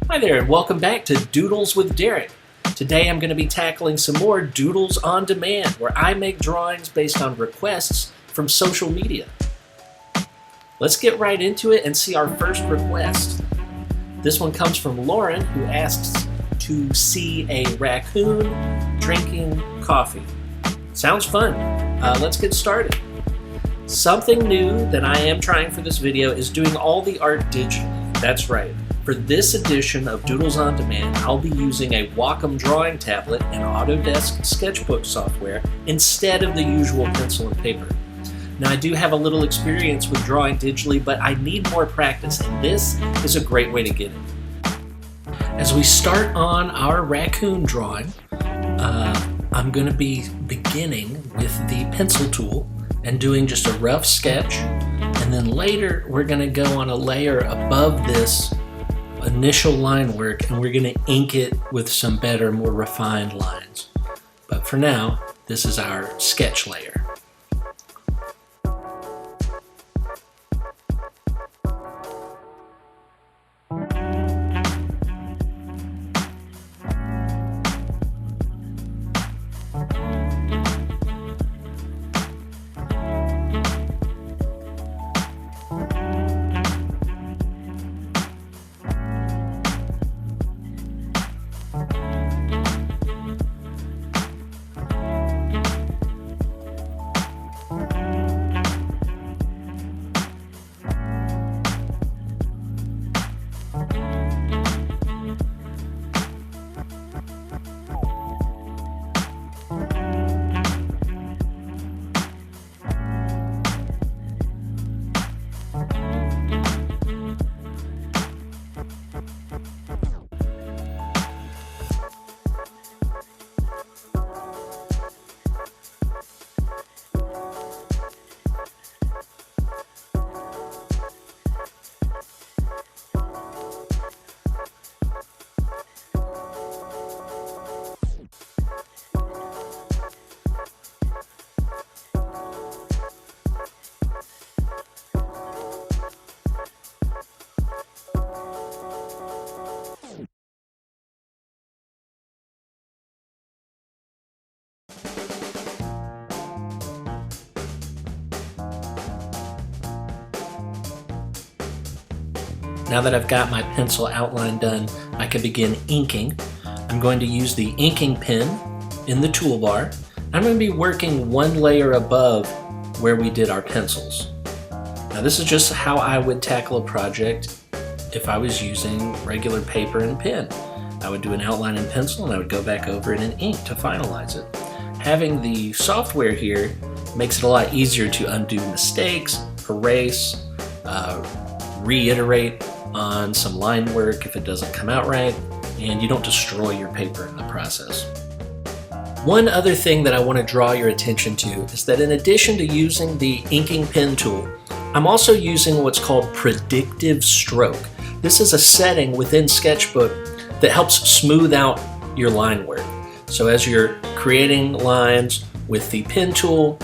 Hi there, and welcome back to Doodles with Derek. Today I'm going to be tackling some more Doodles on Demand, where I make drawings based on requests from social media. Let's get right into it and see our first request. This one comes from Lauren, who asks to see a raccoon drinking coffee. Sounds fun. Let's get started. Something new that I am trying for this video is doing all the art digitally. That's right. For this edition of Doodles on Demand, I'll be using a Wacom drawing tablet and Autodesk sketchbook software instead of the usual pencil and paper. Now, I do have a little experience with drawing digitally, but I need more practice, and this is a great way to get it. As we start on our raccoon drawing, I'm going to be beginning with the pencil tool and doing just a rough sketch, and then later we're going to go on a layer above this initial line work, and we're going to ink it with some better, more refined lines. But for now, this is our sketch layer. Now that I've got my pencil outline done, I can begin inking. I'm going to use the inking pen in the toolbar. I'm going to be working one layer above where we did our pencils. Now this is just how I would tackle a project if I was using regular paper and pen. I would do an outline in pencil and I would go back over it in ink to finalize it. Having the software here makes it a lot easier to undo mistakes, erase, reiterate on some line work if it doesn't come out right, and you don't destroy your paper in the process. One other thing that I want to draw your attention to is that in addition to using the inking pen tool, I'm also using what's called predictive stroke. This is a setting within Sketchbook that helps smooth out your line work. So as you're creating lines with the pen tool,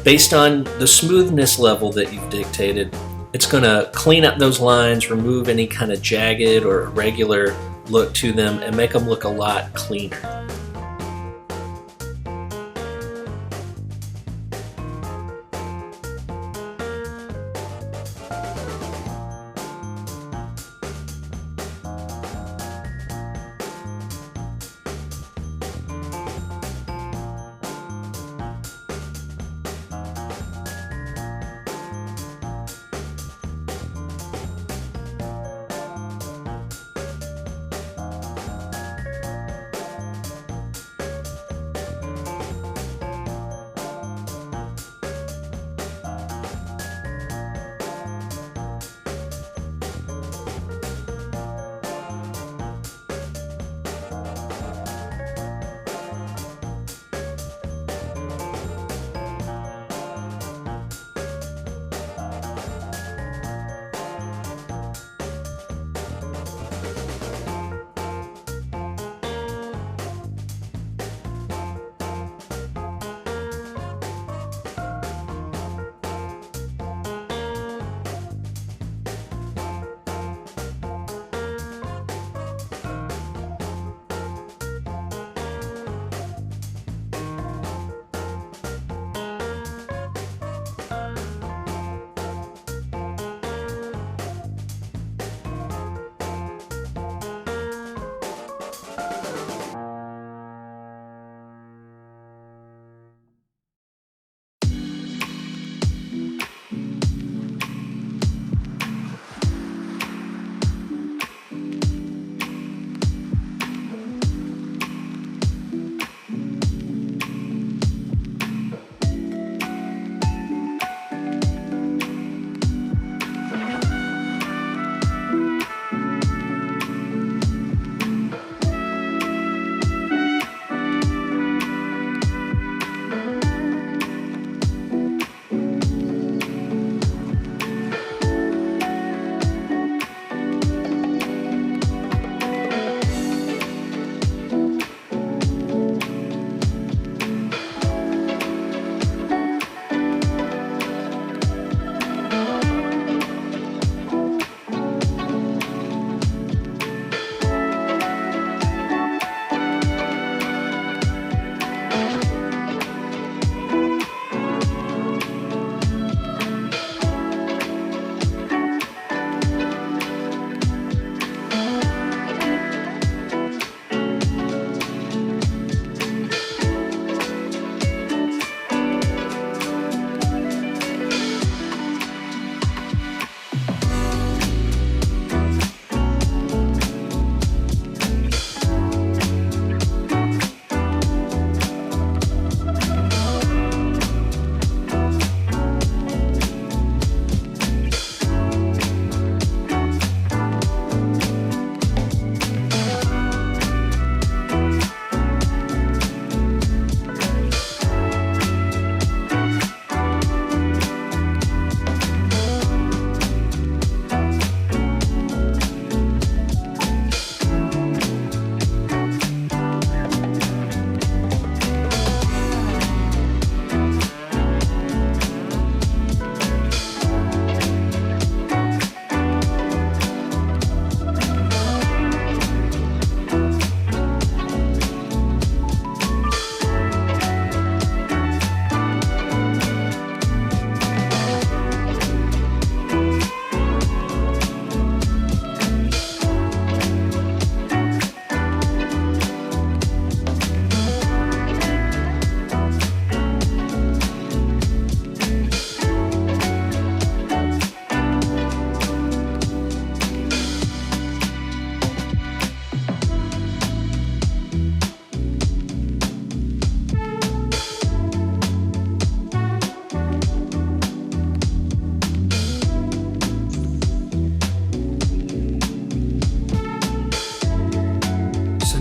based on the smoothness level that you've dictated, it's going to clean up those lines, remove any kind of jagged or irregular look to them, and make them look a lot cleaner.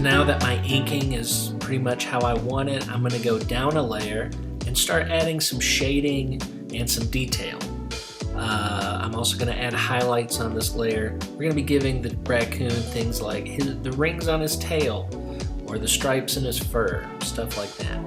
now that my inking is pretty much how I want it, I'm going to go down a layer and start adding some shading and some detail. I'm also going to add highlights on this layer. We're going to be giving the raccoon things like the rings on his tail or the stripes in his fur, stuff like that.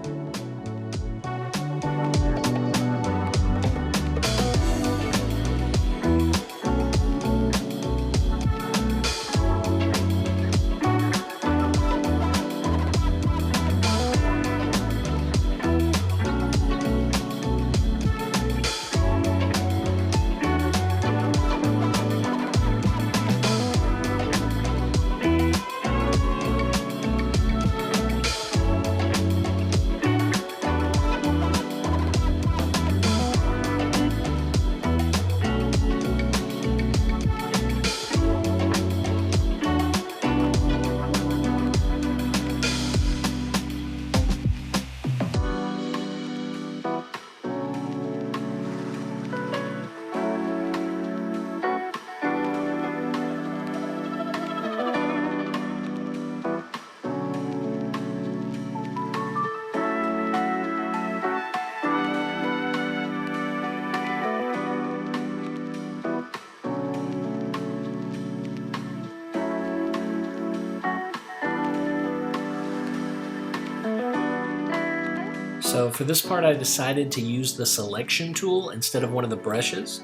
So for this part, I decided to use the selection tool instead of one of the brushes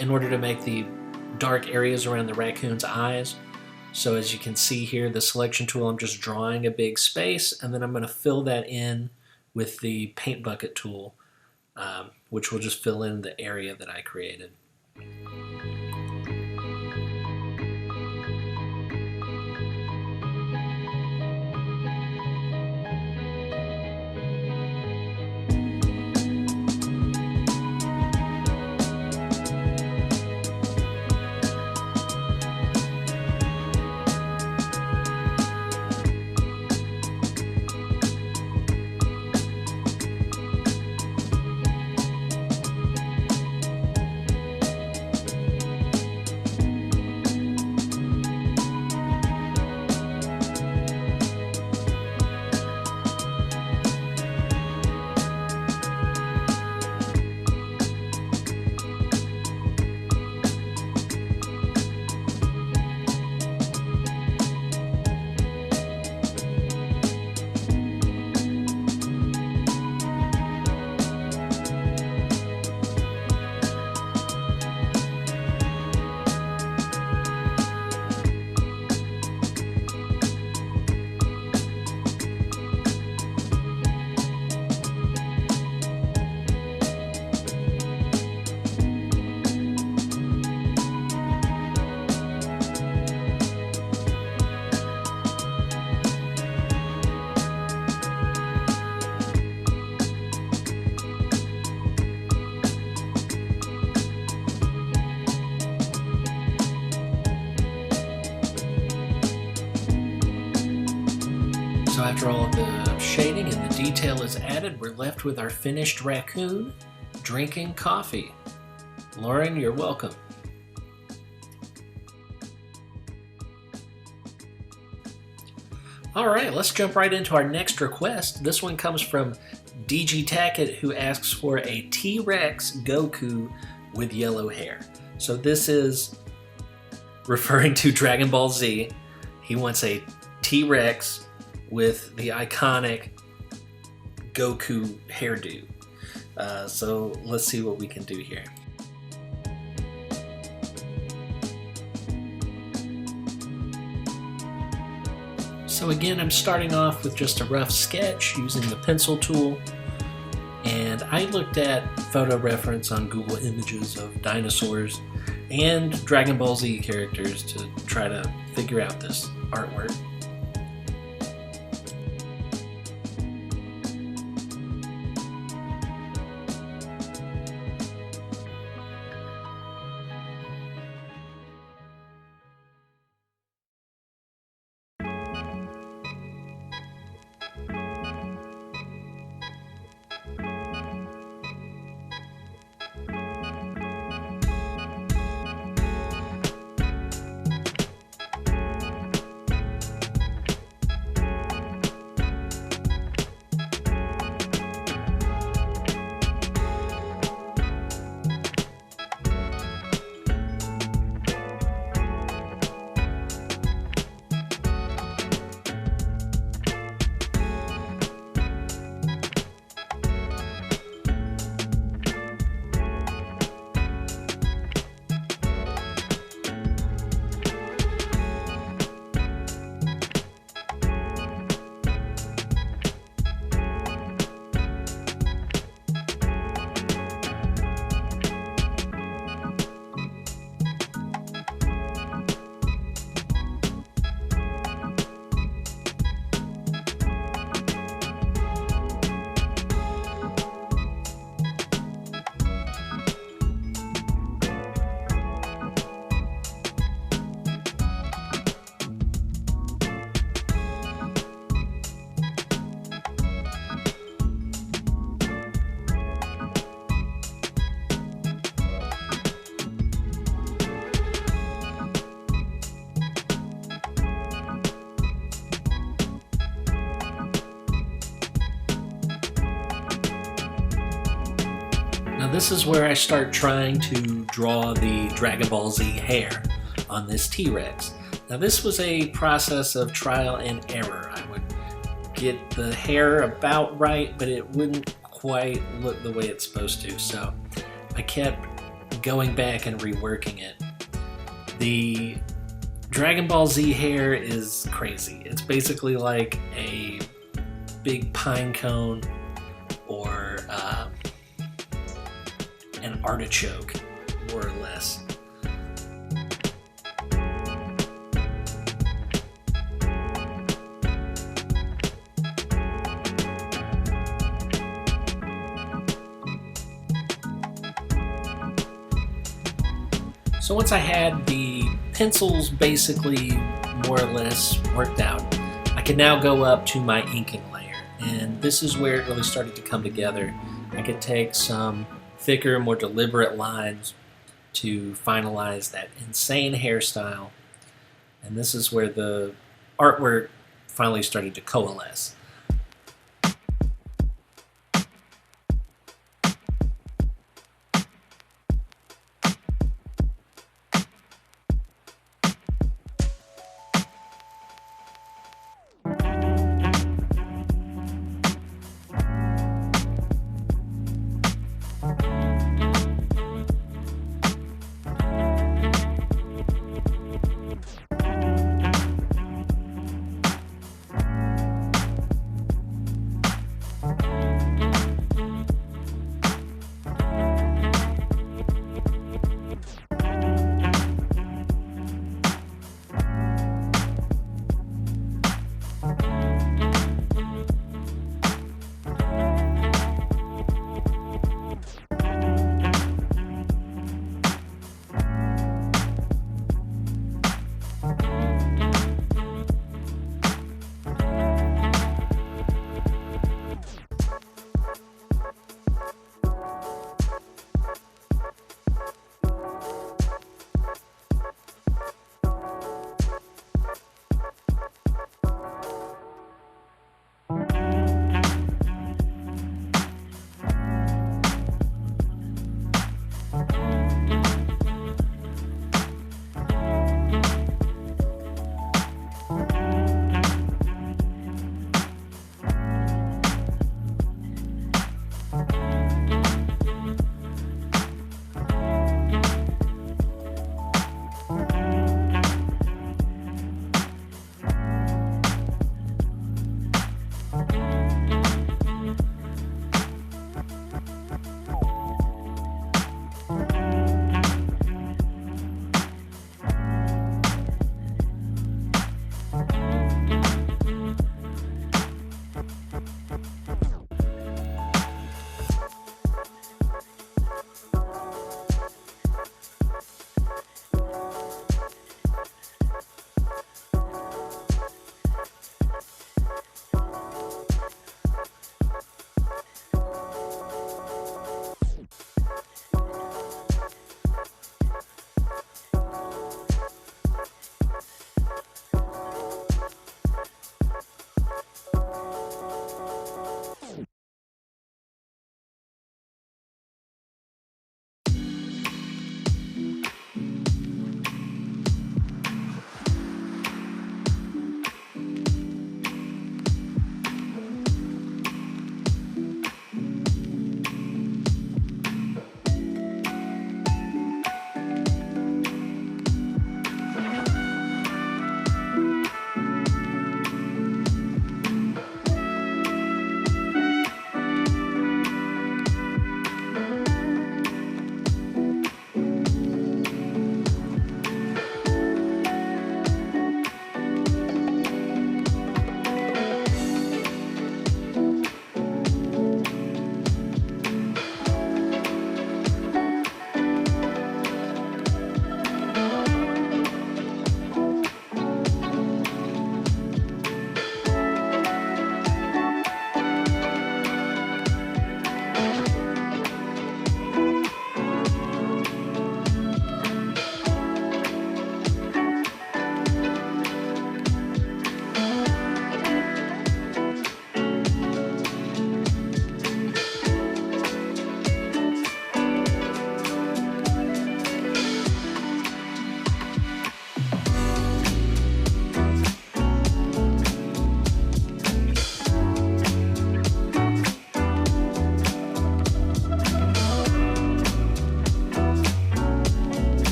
in order to make the dark areas around the raccoon's eyes. So as you can see here, the selection tool, I'm just drawing a big space, and then I'm going to fill that in with the paint bucket tool, which will just fill in the area that I created. So after all of the shading and the detail is added, we're left with our finished raccoon drinking coffee. Lauren, you're welcome. All right, let's jump right into our next request. This one comes from DG Tackett, who asks for a T-Rex Goku with yellow hair. So this is referring to Dragon Ball Z. He wants a T-Rex with the iconic Goku hairdo. So let's see what we can do here. So again, I'm starting off with just a rough sketch using the pencil tool. And I looked at photo reference on Google Images of dinosaurs and Dragon Ball Z characters to try to figure out this artwork. Now this is where I start trying to draw the Dragon Ball Z hair on this T-Rex. Now this was a process of trial and error. I would get the hair about right, but it wouldn't quite look the way it's supposed to, so I kept going back and reworking it. The Dragon Ball Z hair is crazy. It's basically like a big pine cone or an artichoke, more or less. So once I had the pencils basically more or less worked out, I can now go up to my inking layer. And this is where it really started to come together. I could take some thicker, more deliberate lines to finalize that insane hairstyle. And this is where the artwork finally started to coalesce.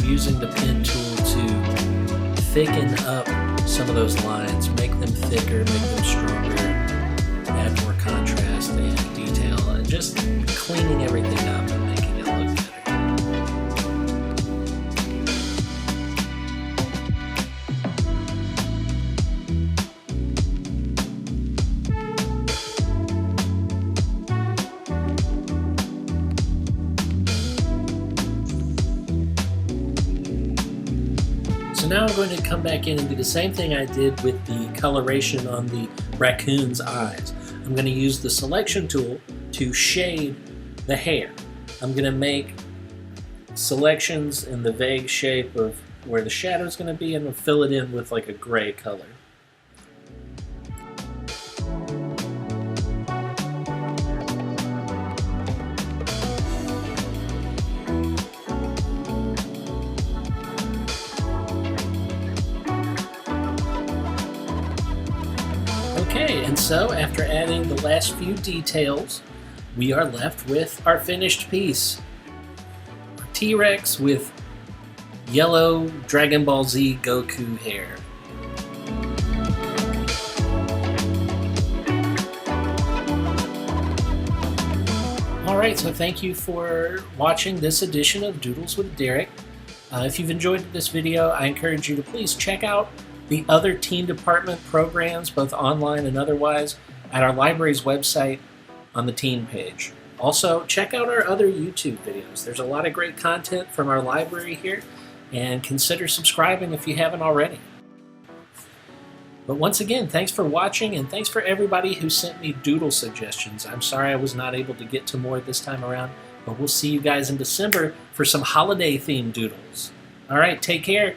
using the pen tool to thicken up some of those lines, make them thicker, make them stronger, add more contrast and detail, and just cleaning everything up and making it look better. So now I'm going to come back in and do the same thing I did with the coloration on the raccoon's eyes. I'm going to use the selection tool to shade the hair. I'm going to make selections in the vague shape of where the shadow is going to be, and we'll fill it in with like a gray color. Okay, and so after adding the last few details, we are left with our finished piece. T-Rex with yellow Dragon Ball Z Goku hair. Alright, so thank you for watching this edition of Doodles with Derek. If you've enjoyed this video, I encourage you to please check out the other teen department programs, both online and otherwise, at our library's website on the teen page. Also, check out our other YouTube videos. There's a lot of great content from our library here, and consider subscribing if you haven't already. But once again, thanks for watching, and thanks for everybody who sent me doodle suggestions. I'm sorry I was not able to get to more this time around, but we'll see you guys in December for some holiday-themed doodles. All right, take care.